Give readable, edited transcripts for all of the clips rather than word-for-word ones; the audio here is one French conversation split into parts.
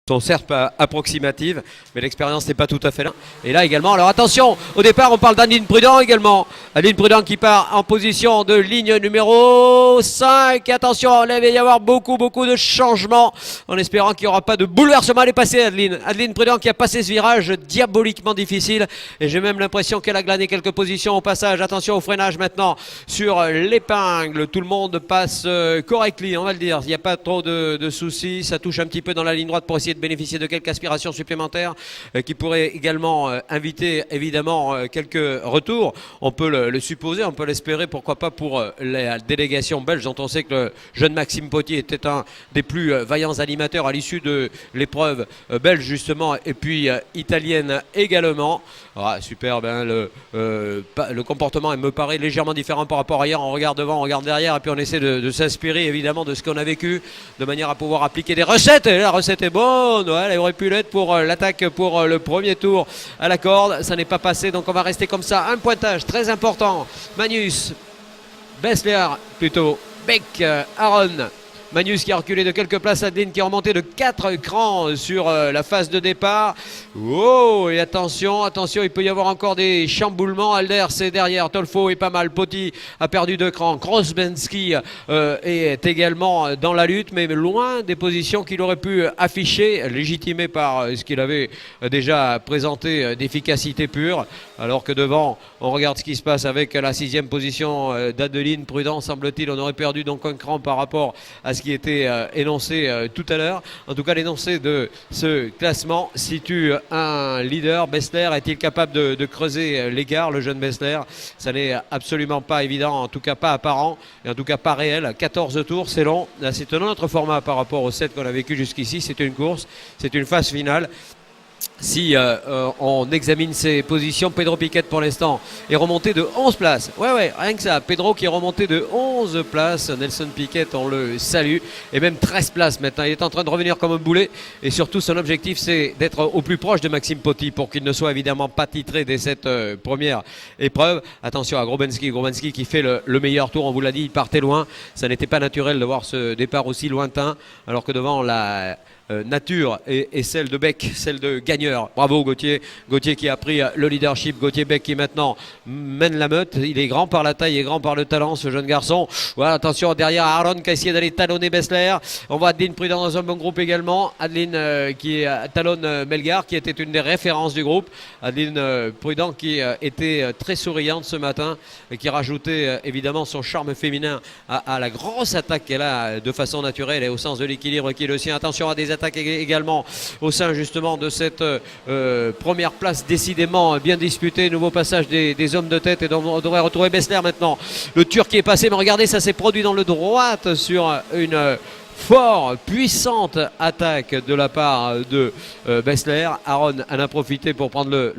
sont certes pas approximatives, mais l'expérience n'est pas tout à fait là. Et là également, alors attention, au départ on parle d'Adeline Prudent également. Adeline Prudent qui part en position de ligne numéro 5. Attention, il va y avoir beaucoup de changements, en espérant qu'il n'y aura pas de bouleversement. Elle est passée Adeline. Adeline Prudent qui a passé ce virage diaboliquement difficile. Et j'ai même l'impression qu'elle a glané quelques positions au passage. Attention au freinage maintenant sur l'épingle. Tout le monde passe correctly, on va le dire. Il n'y a pas trop de soucis. Ça touche un petit peu dans la ligne droite pour essayer de bénéficier de quelques aspirations supplémentaires qui pourraient également inviter évidemment quelques retours. On peut le supposer, on peut l'espérer, pourquoi pas pour la délégation belge dont on sait que le jeune Maxime Potier était un des plus vaillants animateurs à l'issue de l'épreuve belge justement et puis italienne également. Ah, superbe, hein, le comportement me paraît légèrement différent par rapport à hier. On regarde devant, on regarde derrière et puis on essaie de s'inspirer évidemment de ce qu'on a vécu de manière à pouvoir appliquer des recettes. Et la recette est bonne, ouais, elle aurait pu l'être pour l'attaque pour le premier tour à la corde. Ça n'est pas passé, donc on va rester comme ça. Un pointage très important. Magnus, Bessler plutôt, Beck, Aaron. Magnus qui a reculé de quelques places, Adeline qui est remontée de 4 crans sur la phase de départ. Oh, et attention, il peut y avoir encore des chamboulements. Alder c'est derrière, Tolfo est pas mal, Poti a perdu 2 crans, Grosbenski est également dans la lutte, mais loin des positions qu'il aurait pu afficher, légitimé par ce qu'il avait déjà présenté d'efficacité pure, alors que devant, on regarde ce qui se passe avec la 6e position d'Adeline Prudent, semble-t-il, on aurait perdu donc un cran par rapport à ce qui était énoncé tout à l'heure. En tout cas, l'énoncé de ce classement situe un leader. Bessler est-il capable de creuser l'écart, le jeune Bessler? Ça n'est absolument pas évident, en tout cas pas apparent, et en tout cas pas réel. 14 tours, c'est long. Là, c'est un autre format par rapport au 7 qu'on a vécu jusqu'ici. C'est une course, c'est une phase finale. Si on examine ses positions, Pedro Piquet pour l'instant est remonté de 11 places. Ouais, rien que ça. Pedro qui est remonté de 11 places. Nelson Piquet, on le salue. Et même 13 places maintenant. Il est en train de revenir comme un boulet. Et surtout, son objectif, c'est d'être au plus proche de Maxime Poti pour qu'il ne soit évidemment pas titré dès cette première épreuve. Attention à Grosbenski. Grosbenski qui fait le meilleur tour. On vous l'a dit, il partait loin. Ça n'était pas naturel de voir ce départ aussi lointain. Alors que devant la nature et celle de Beck, celle de gagneur. Bravo Gauthier. Gauthier qui a pris le leadership. Gauthier Beck qui maintenant mène la meute. Il est grand par la taille et grand par le talent, ce jeune garçon. Voilà, attention derrière Aaron qui a essayé d'aller talonner Bessler. On voit Adeline Prudent dans un bon groupe également. Adeline qui talonne Melgar qui était une des références du groupe. Adeline Prudent qui était très souriante ce matin et qui rajoutait évidemment son charme féminin à la grosse attaque qu'elle a de façon naturelle et au sens de l'équilibre qui est le sien. Attention à des attaque également au sein justement de cette première place décidément bien disputée. Nouveau passage des hommes de tête et on devrait retrouver Bessler maintenant. Le Turc qui est passé, mais regardez, ça s'est produit dans le droite sur une fort puissante attaque de la part de Bessler. Aaron en a profité pour prendre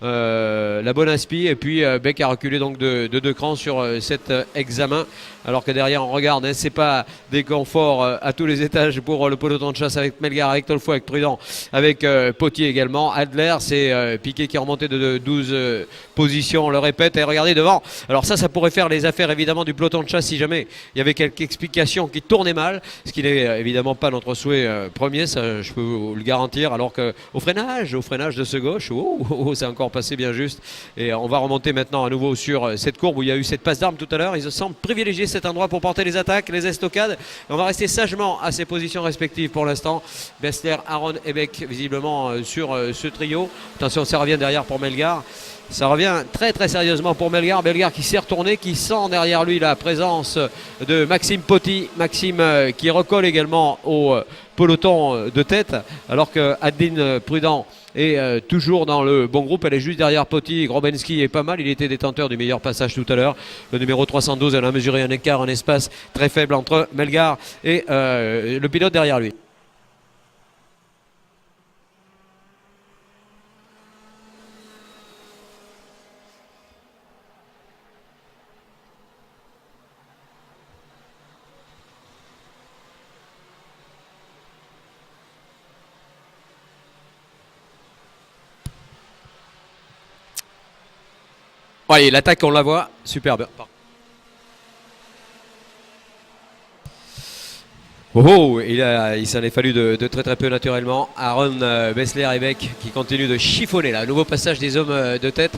la bonne inspi et puis Beck a reculé donc de 2 crans sur cet examen, alors que derrière on regarde, hein, c'est pas des conforts à tous les étages pour le peloton de chasse avec Melgar, avec Tolfo, avec Prudent, avec Potier également. Adler, c'est Piquet qui est remonté de 12 positions, on le répète, et regardez devant. Alors ça pourrait faire les affaires évidemment du peloton de chasse si jamais il y avait quelques explications qui tournaient mal, ce qui n'est évidemment pas notre souhait premier, ça je peux vous le garantir, alors qu'au freinage de ce gauche, c'est encore passé bien juste, et on va remonter maintenant à nouveau sur cette courbe où il y a eu cette passe d'armes tout à l'heure. Ils semblent privilégier cet endroit pour porter les attaques, les estocades, et on va rester sagement à ses positions respectives pour l'instant. Bessler, Aaron et Beck visiblement sur ce trio. Attention, ça revient derrière pour Melgar. Ça revient très sérieusement pour Melgar. Melgar qui s'est retourné, qui sent derrière lui la présence de Maxime Poti. Maxime qui recolle également au peloton de tête, alors que Adeline Prudent est toujours dans le bon groupe. Elle est juste derrière Poti. Grosbenski est pas mal. Il était détenteur du meilleur passage tout à l'heure. Le numéro 312, elle a mesuré un écart, un espace très faible entre Melgar et le pilote derrière lui. Oui, l'attaque, on la voit. Superbe. Oh, il s'en est fallu de très très peu naturellement. Aaron Bessler et Beck qui continuent de chiffonner là. Nouveau passage des hommes de tête.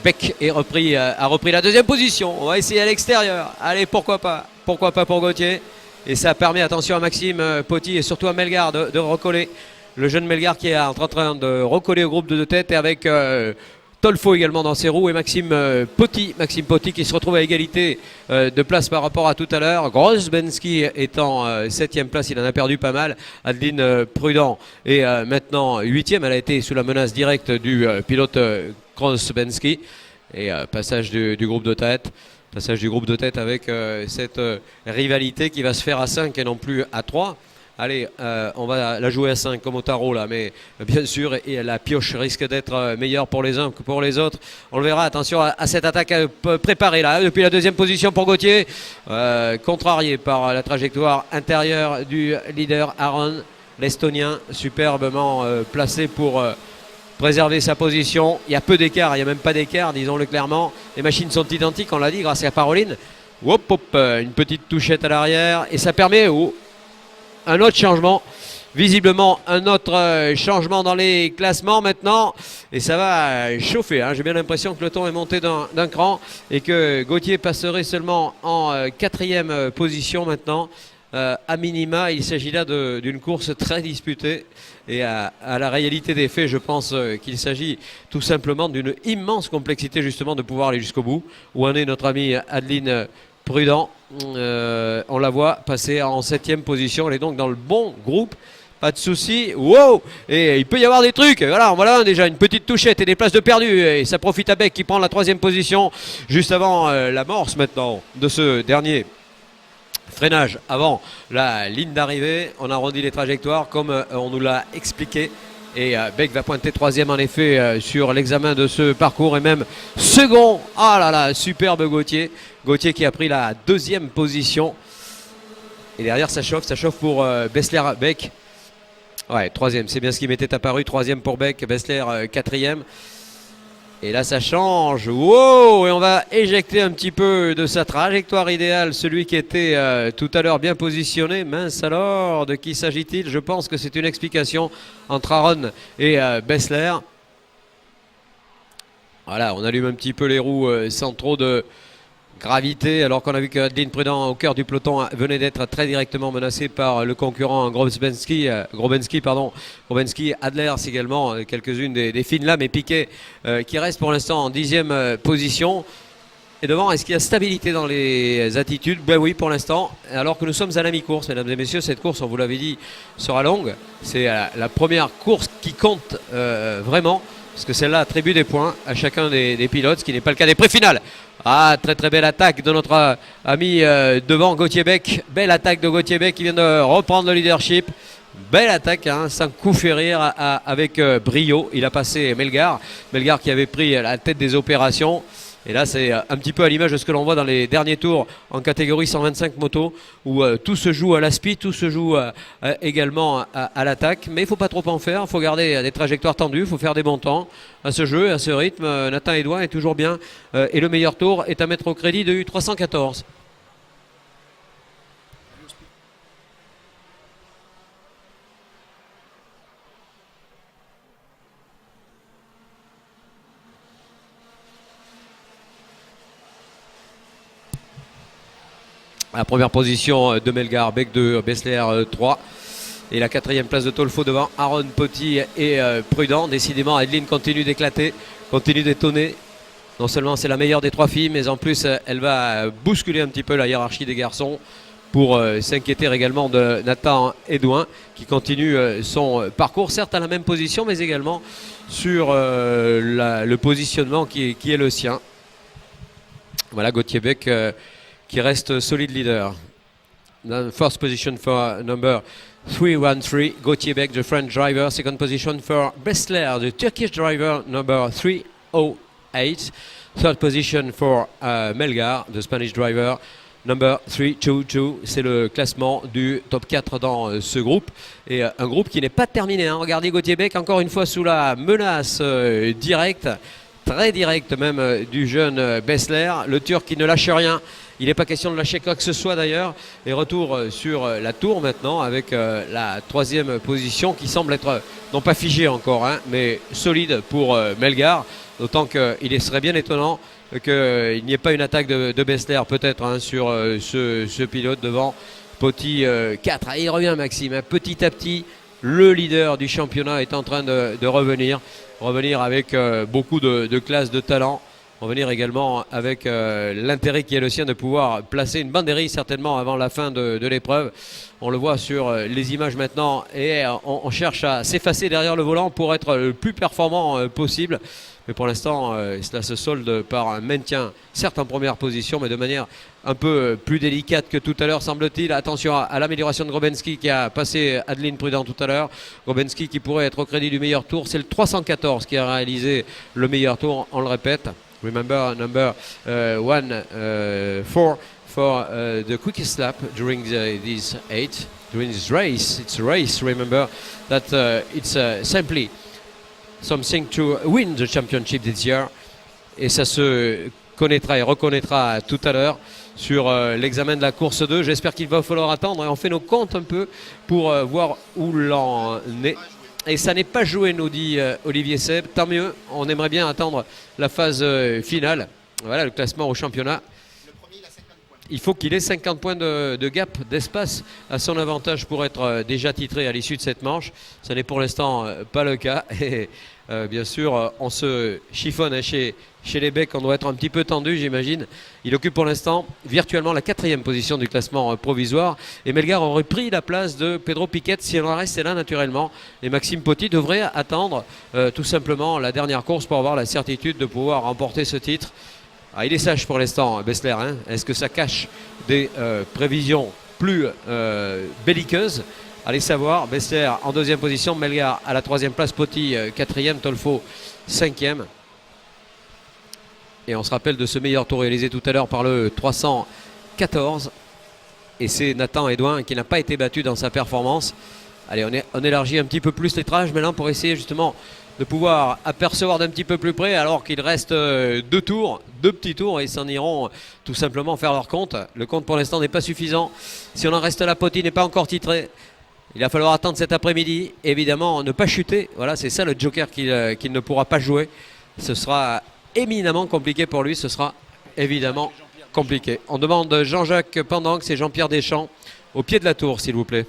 Beck a repris la deuxième position. On va essayer à l'extérieur. Allez, pourquoi pas pour Gauthier. Et ça permet, attention à Maxime Poty et surtout à Melgar de recoller. Le jeune Melgar qui est en train de recoller au groupe de deux têtes et avec Tolfo également dans ses roues et Maxime Poty qui se retrouve à égalité de place par rapport à tout à l'heure. Grosbenski est en 7ème place, il en a perdu pas mal. Adeline Prudent est maintenant 8ème, elle a été sous la menace directe du pilote Grosbenski. Et passage du groupe de tête. Passage du groupe de tête avec cette rivalité qui va se faire à 5 et non plus à 3. Allez, on va la jouer à 5 comme au tarot là, mais bien sûr, et la pioche risque d'être meilleure pour les uns que pour les autres. On le verra, attention à cette attaque préparée là, depuis la deuxième position pour Gauthier, contrarié par la trajectoire intérieure du leader Aaron, l'Estonien, superbement placé pour préserver sa position. Il y a peu d'écart, il n'y a même pas d'écart, disons-le clairement. Les machines sont identiques, on l'a dit, grâce à Caroline. Hop, hop, une petite touchette à l'arrière, et ça permet un autre changement, visiblement un autre changement dans les classements maintenant, et ça va chauffer, hein. J'ai bien l'impression que le ton est monté d'un cran et que Gauthier passerait seulement en 4e position maintenant. À minima, il s'agit là d'une course très disputée et à la réalité des faits, je pense qu'il s'agit tout simplement d'une immense complexité justement de pouvoir aller jusqu'au bout. Où en est notre amie Adeline Prudent? On la voit passer en 7e position. Elle est donc dans le bon groupe. Pas de souci. Wow! Et il peut y avoir des trucs. Voilà déjà une petite touchette et des places de perdu. Et ça profite à Beck qui prend la 3e position juste avant l'amorce maintenant de ce dernier freinage avant la ligne d'arrivée. On arrondit les trajectoires comme on nous l'a expliqué. Et Beck va pointer 3e en effet sur l'examen de ce parcours et même second. Ah là là, superbe Gauthier. Gauthier qui a pris la 2e position. Et derrière ça chauffe pour Bessler Beck. Ouais, 3e, c'est bien ce qui m'était apparu. 3e pour Beck, Bessler 4e. Et là ça change. Wow! Et on va éjecter un petit peu de sa trajectoire idéale celui qui était tout à l'heure bien positionné. Mince alors, de qui s'agit-il? Je pense que c'est une explication entre Aaron et Bessler. Voilà, on allume un petit peu les roues sans trop de gravité, alors qu'on a vu que Adeline Prudent au cœur du peloton venait d'être très directement menacé par le concurrent Grobensky, Adler également, quelques-unes des fines lames et Piquet qui reste pour l'instant en 10e position. Et devant, est-ce qu'il y a stabilité dans les attitudes? Ben oui, pour l'instant, alors que nous sommes à la mi-course, mesdames et messieurs. Cette course, on vous l'avait dit, sera longue. C'est la première course qui compte vraiment, parce que celle-là attribue des points à chacun des pilotes, ce qui n'est pas le cas des pré-finales. Ah, très très belle attaque de notre ami devant Gauthier Beck. Belle attaque de Gauthier Beck qui vient de reprendre le leadership. Belle attaque, hein, sans coup férir avec brio. Il a passé Melgar qui avait pris la tête des opérations. Et là, c'est un petit peu à l'image de ce que l'on voit dans les derniers tours en catégorie 125 motos, où tout se joue à la speed, tout se joue également à l'attaque. Mais il ne faut pas trop en faire, il faut garder des trajectoires tendues, il faut faire des bons temps à ce jeu, à ce rythme. Nathan Edouin est toujours bien et le meilleur tour est à mettre au crédit de U314. La première position de Melgar, Beck 2, Bessler 3. Et la 4e place de Tolfo devant Aaron Poty et Prudent. Décidément, Adeline continue d'éclater, continue d'étonner. Non seulement c'est la meilleure des 3 filles, mais en plus elle va bousculer un petit peu la hiérarchie des garçons pour s'inquiéter également de Nathan Edouin qui continue son parcours, certes à la même position, mais également sur le positionnement qui est le sien. Voilà Gauthier Beck qui reste solide leader. First position for number 313, Gauthier Beck, the French driver. Second position for Bessler, the Turkish driver, number 308. Third position for Melgar, the Spanish driver, number 322. C'est le classement du top 4 dans ce groupe. Et un groupe qui n'est pas terminé, hein. Regardez Gauthier Beck encore une fois sous la menace directe, très directe même, du jeune Bessler. Le Turc qui ne lâche rien Il n'est pas question de lâcher quoi que ce soit d'ailleurs. Et retour sur la tour maintenant avec la troisième position qui semble être, non pas figée encore, hein, mais solide pour Melgar. D'autant qu'il serait bien étonnant qu'il n'y ait pas une attaque de Bessler peut-être hein, sur ce pilote devant. Petit 4, il revient Maxime, hein, petit à petit. Le leader du championnat est en train de revenir avec beaucoup de classe, de talent. Revenir également avec l'intérêt qui est le sien de pouvoir placer une banderie certainement avant la fin de l'épreuve. On le voit sur les images maintenant et on cherche à s'effacer derrière le volant pour être le plus performant possible. Mais pour l'instant, cela se solde par un maintien, certes en première position, mais de manière un peu plus délicate que tout à l'heure, semble-t-il. Attention à l'amélioration de Grobensky qui a passé Adeline Prudent tout à l'heure. Grobensky qui pourrait être au crédit du meilleur tour. C'est le 314 qui a réalisé le meilleur tour, on le répète. Remember, number 1-4 for the quickest lap during this race. It's a race, remember, that it's simply something to win the championship this year. Et ça se connaîtra et reconnaîtra tout à l'heure sur l'examen de la course 2. J'espère qu'il va falloir attendre et on fait nos comptes un peu pour voir où l'on est. Et ça n'est pas joué, nous dit Olivier Seb. Tant mieux, on aimerait bien attendre la phase finale. Voilà le classement au championnat. Il faut qu'il ait 50 points de gap, d'espace à son avantage pour être déjà titré à l'issue de cette manche. Ce n'est pour l'instant pas le cas. Et bien sûr, on se chiffonne hein, chez les Becs. On doit être un petit peu tendu, j'imagine. Il occupe pour l'instant virtuellement la 4e position du classement provisoire. Et Melgar aurait pris la place de Pedro Piquet si elle en restait là naturellement. Et Maxime Potty devrait attendre tout simplement la dernière course pour avoir la certitude de pouvoir remporter ce titre. Ah, il est sage pour l'instant, Bessler. Hein. Est-ce que ça cache des prévisions plus belliqueuses? Allez savoir. Bessler en 2e position, Melgar à la 3e place, Potty 4e, Tolfo 5e. Et on se rappelle de ce meilleur tour réalisé tout à l'heure par le 314. Et c'est Nathan Edouin qui n'a pas été battu dans sa performance. Allez, on élargit un petit peu plus l'étrage maintenant pour essayer justement de pouvoir apercevoir d'un petit peu plus près alors qu'il reste 2 petits tours et ils s'en iront tout simplement faire leur compte. Le compte pour l'instant n'est pas suffisant. Si on en reste là, Potty n'est pas encore titré. Il va falloir attendre cet après-midi. Évidemment, ne pas chuter. Voilà, c'est ça le joker qu'il ne pourra pas jouer. Ce sera éminemment compliqué pour lui. Ce sera évidemment compliqué. On demande Jean-Jacques Pendanx et Jean-Pierre Deschamps au pied de la tour, s'il vous plaît.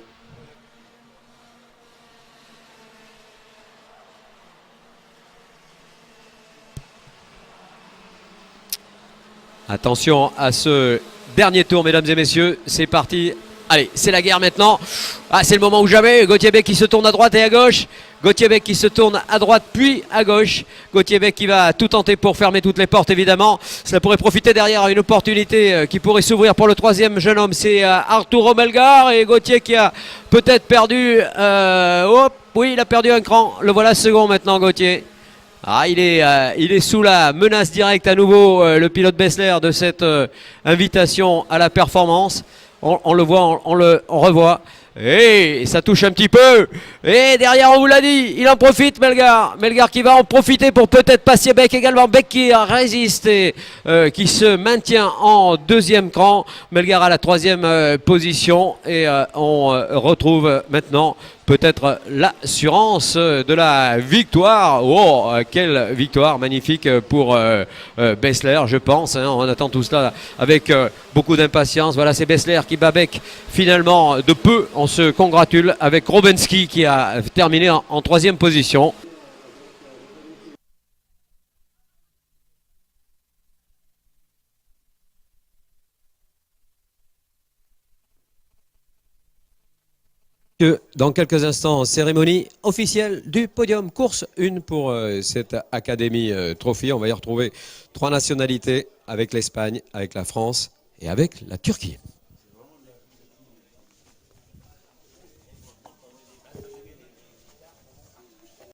Attention à ce dernier tour, mesdames et messieurs. C'est parti. Allez, c'est la guerre maintenant. Ah, c'est le moment ou jamais. Gauthier Beck qui se tourne à droite et à gauche. Gauthier Beck qui se tourne à droite puis à gauche. Gauthier Beck qui va tout tenter pour fermer toutes les portes, évidemment. Cela pourrait profiter derrière à une opportunité qui pourrait s'ouvrir pour le 3e jeune homme. C'est Arturo Melgar et Gauthier qui a peut-être perdu. Oui, il a perdu un cran. Le voilà second maintenant, Gauthier. Ah, il est sous la menace directe à nouveau, le pilote Bessler, de cette invitation à la performance. On le voit, on revoit. Et ça touche un petit peu. Et derrière, on vous l'a dit, il en profite, Melgar. Melgar qui va en profiter pour peut-être passer Beck également. Beck qui résiste et qui se maintient en 2e cran. Melgar à la 3e position. Et on retrouve maintenant peut-être l'assurance de la victoire. Oh, quelle victoire magnifique pour Bessler, je pense. Hein. On attend tout cela avec beaucoup d'impatience. Voilà, c'est Bessler qui bat Beck finalement de peu. On se congratule avec Grobensky qui a terminé en 3e position. Dans quelques instants, cérémonie officielle du podium. Course 1 pour cette Académie Trophy. On va y retrouver 3 nationalités avec l'Espagne, avec la France et avec la Turquie.